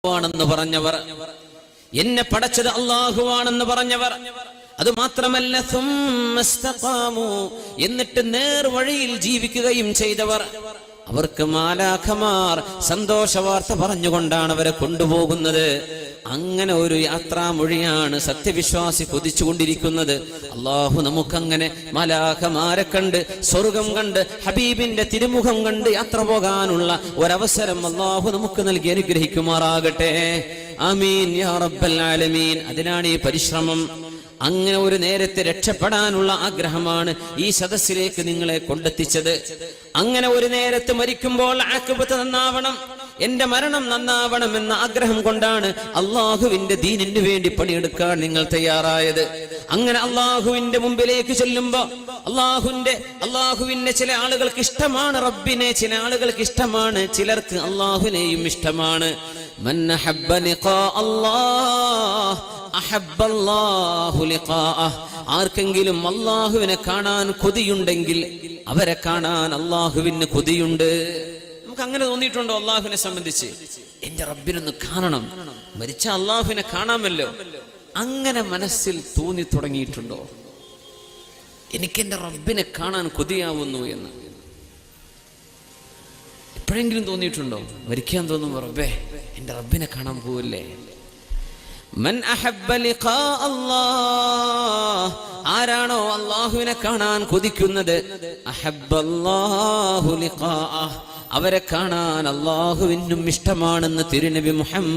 ആണെന്ന് പറഞ്ഞവർ, എന്നെ പടച്ചത് അല്ലാഹുവാണെന്ന് പറഞ്ഞവർ, അത് മാത്രമല്ല എന്നിട്ട് നേർവഴിയിൽ ജീവിക്കുകയും ചെയ്തവർ, അവർക്ക് മാലാഖമാർ സന്തോഷവാർത്ത പറഞ്ഞുകൊണ്ടാണ് അവരെ കൊണ്ടുപോകുന്നത്. അങ്ങനെ ഒരു യാത്രാമൊഴിയാണ് സത്യവിശ്വാസി കൊതിച്ചുകൊണ്ടിരിക്കുന്നത്. അള്ളാഹു നമുക്കങ്ങനെ മാലാഖമാരെ കണ്ട് സ്വർഗം കണ്ട് ഹബീബിന്റെ തിരുമുഖം കണ്ട് യാത്ര പോകാനുള്ള ഒരവസരം അള്ളാഹു നമുക്ക് നൽകി അനുഗ്രഹിക്കുമാറാകട്ടെ. ആമീൻ യാ റബ്ബൽ ആലമീൻ. അതിനാണ് ഈ പരിശ്രമം. അങ്ങനെ ഒരു നേരത്തെ രക്ഷപ്പെടാനുള്ള ആഗ്രഹമാണ് ഈ സദസ്സിലേക്ക് നിങ്ങളെ കൊണ്ടെത്തിച്ചത്. അങ്ങനെ ഒരു നേരത്തെ മരിക്കുമ്പോൾ ആഖിബത്ത് നന്നാവണം, എന്റെ മരണം നന്നാവണം എന്ന ആഗ്രഹം കൊണ്ടാണ് അള്ളാഹുവിന്റെ ദീനിന് വേണ്ടി പണിയെടുക്കാൻ നിങ്ങൾ തയ്യാറായത്. അങ്ങനെ അള്ളാഹുവിന്റെ മുമ്പിലേക്ക് ചെല്ലുമ്പോ അള്ളാഹുവിന്റെ ചില ആളുകൾക്ക് ഇഷ്ടമാണ് റബ്ബിനെ, ചില ആളുകൾക്ക് ഇഷ്ടമാണ്, ചിലർക്ക് അള്ളാഹുവിനെയും ഇഷ്ടമാണ്. മൻ അഹബ്ബ ലിഖാ അല്ലാഹ് അഹബ്ബല്ലാഹു ലിഖാഅഹ്. ആർക്കെങ്കിലും അള്ളാഹുവിനെ കാണാൻ കൊതിയുണ്ടെങ്കിൽ അവരെ കാണാൻ അള്ളാഹുവിന് കൊതിയുണ്ട്. നമുക്ക് അങ്ങനെ തോന്നിയിട്ടുണ്ടോ? അള്ളാഹുവിനെ സംബന്ധിച്ച് എന്റെ റബ്ബിനൊന്ന് കാണണം, മരിച്ച അള്ളാഹുവിനെ കാണാമല്ലോ, അങ്ങനെ മനസ്സിൽ തോന്നി തുടങ്ങിയിട്ടുണ്ടോ? എനിക്ക് എന്റെ റബ്ബിനെ കാണാൻ കൊതിയാവുന്നു എന്ന് എപ്പോഴെങ്കിലും തോന്നിയിട്ടുണ്ടോ? മരിക്കാൻ തോന്നുമ്പോ റബ്ബേ എന്റെ റബ്ബിനെ കാണാൻ പോവല്ലേ. മൻ അഹബ്ബ ലിഖാ അല്ലാഹ്, ആരാണോ അല്ലാഹുവിനെ കാണാൻ കൊതിക്കുന്നത്, അഹബ്ബല്ലാഹു ലിഖാഅഹ്, അവരെ കാണാൻ അല്ലാഹുവിനും ഇഷ്ടമാണെന്ന് തിരുനബി മുഹമ്മദ്